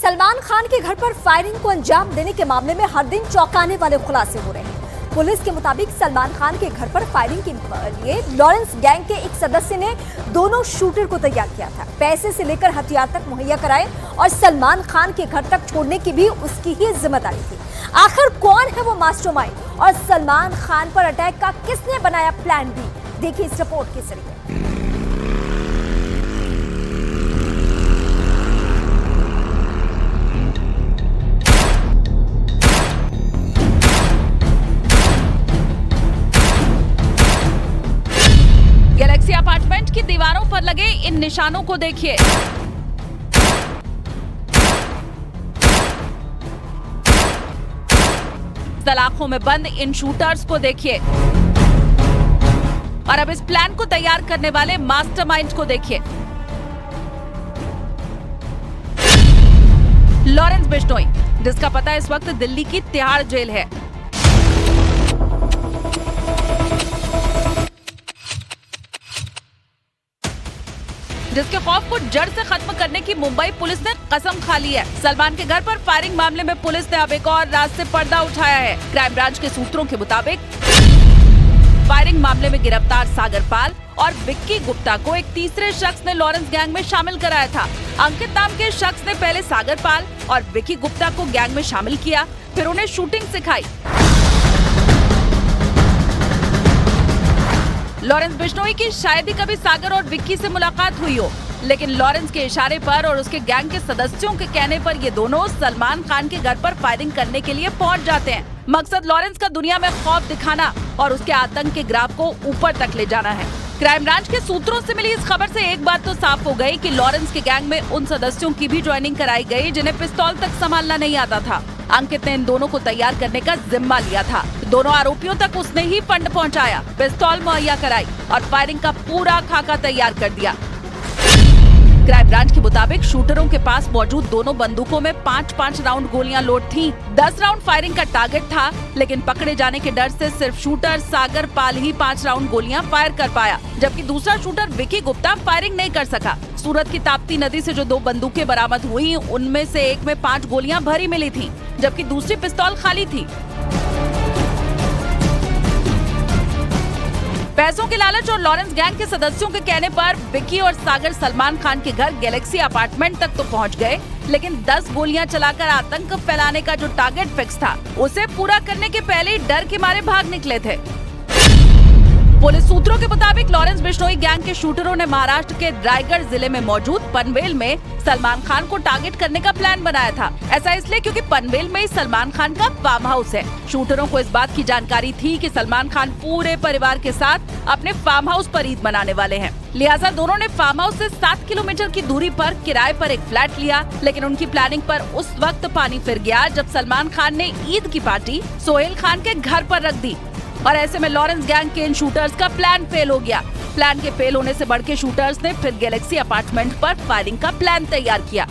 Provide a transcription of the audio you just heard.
सलमान खान के घर पर फायरिंग को अंजाम देने के मामले में हर दिन चौंकाने वाले खुलासे हो रहे हैं। पुलिस के मुताबिक सलमान खान के घर पर फायरिंग के लिए लॉरेंस गैंग के एक सदस्य ने दोनों शूटर को तैयार किया था। पैसे से लेकर हथियार तक मुहैया कराए और सलमान खान के घर तक छोड़ने की भी उसकी ही जिम्मेदारी थी। आखिर कौन है वो मास्टरमाइंड और सलमान खान पर अटैक का किसने बनाया प्लान बी? देखिए इस रिपोर्ट के जरिए। गैलेक्सी अपार्टमेंट की दीवारों पर लगे इन निशानों को देखिए। सलाखों में बंद इन शूटर्स को देखिए और अब इस प्लान को तैयार करने वाले मास्टरमाइंड को देखिए। लॉरेंस बिश्नोई, जिसका पता इस वक्त दिल्ली की तिहाड़ जेल है। जिसके खौफ को जड़ से खत्म करने की मुंबई पुलिस ने कसम खा ली है। सलमान के घर पर फायरिंग मामले में पुलिस ने अब एक और राज से पर्दा उठाया है। क्राइम ब्रांच के सूत्रों के मुताबिक फायरिंग मामले में गिरफ्तार सागर पाल और विक्की गुप्ता को एक तीसरे शख्स ने लॉरेंस गैंग में शामिल कराया था। अंकित नाम के शख्स ने पहले सागर पाल और विक्की गुप्ता को गैंग में शामिल किया, फिर उन्हें शूटिंग सिखाई। लॉरेंस बिश्नोई की शायद ही कभी सागर और विक्की से मुलाकात हुई हो, लेकिन लॉरेंस के इशारे पर और उसके गैंग के सदस्यों के कहने पर ये दोनों सलमान खान के घर पर फायरिंग करने के लिए पहुंच जाते हैं। मकसद लॉरेंस का दुनिया में खौफ दिखाना और उसके आतंक के ग्राफ को ऊपर तक ले जाना है। क्राइम ब्रांच के सूत्रों से मिली इस खबर से एक बात तो साफ हो गई कि लॉरेंस के गैंग में उन सदस्यों की भी ज्वाइनिंग कराई गई जिन्हें पिस्तौल तक संभालना नहीं आता था। अंकित ने इन दोनों को तैयार करने का जिम्मा लिया था। दोनों आरोपियों तक उसने ही फंड पहुंचाया, पिस्तौल मुहैया कराई और फायरिंग का पूरा खाका तैयार कर दिया। क्राइम ब्रांच के मुताबिक शूटरों के पास मौजूद दोनों बंदूकों में 5-5 राउंड गोलियां लोड थीं। 10 राउंड फायरिंग का टारगेट था, लेकिन पकड़े जाने के डर से सिर्फ शूटर सागर पाल ही 5 राउंड गोलियां फायर कर पाया, जबकि दूसरा शूटर विक्की गुप्ता फायरिंग नहीं कर सका। सूरत की ताप्ती नदी से जो 2 बंदूकें बरामद हुई, उनमें से एक में 5 गोलियां भरी मिली थी, जबकि दूसरी पिस्तौल खाली थी। पैसों के लालच और लॉरेंस गैंग के सदस्यों के कहने पर विक्की और सागर सलमान खान के घर गैलेक्सी अपार्टमेंट तक तो पहुंच गए, लेकिन 10 गोलियां चलाकर आतंक फैलाने का जो टारगेट फिक्स था, उसे पूरा करने के पहले ही डर के मारे भाग निकले थे। पुलिस सूत्रों के मुताबिक लॉरेंस बिश्नोई गैंग के शूटरों ने महाराष्ट्र के रायगढ़ जिले में मौजूद पनवेल में सलमान खान को टारगेट करने का प्लान बनाया था। ऐसा इसलिए क्योंकि पनवेल में ही सलमान खान का फार्म हाउस है। शूटरों को इस बात की जानकारी थी कि सलमान खान पूरे परिवार के साथ अपने फार्म हाउस पर ईद मनाने वाले हैं, लिहाजा दोनों ने फार्म हाउस से 7 किलोमीटर की दूरी पर किराए पर एक फ्लैट लिया। लेकिन उनकी प्लानिंग पर उस वक्त पानी फिर गया जब सलमान खान ने ईद की पार्टी सोहेल खान के घर पर रख दी और ऐसे में लॉरेंस गैंग के इन शूटर्स का प्लान फेल हो गया। प्लान के फेल होने से बढ़ के शूटर्स ने फिर गैलेक्सी अपार्टमेंट पर फायरिंग का प्लान तैयार किया।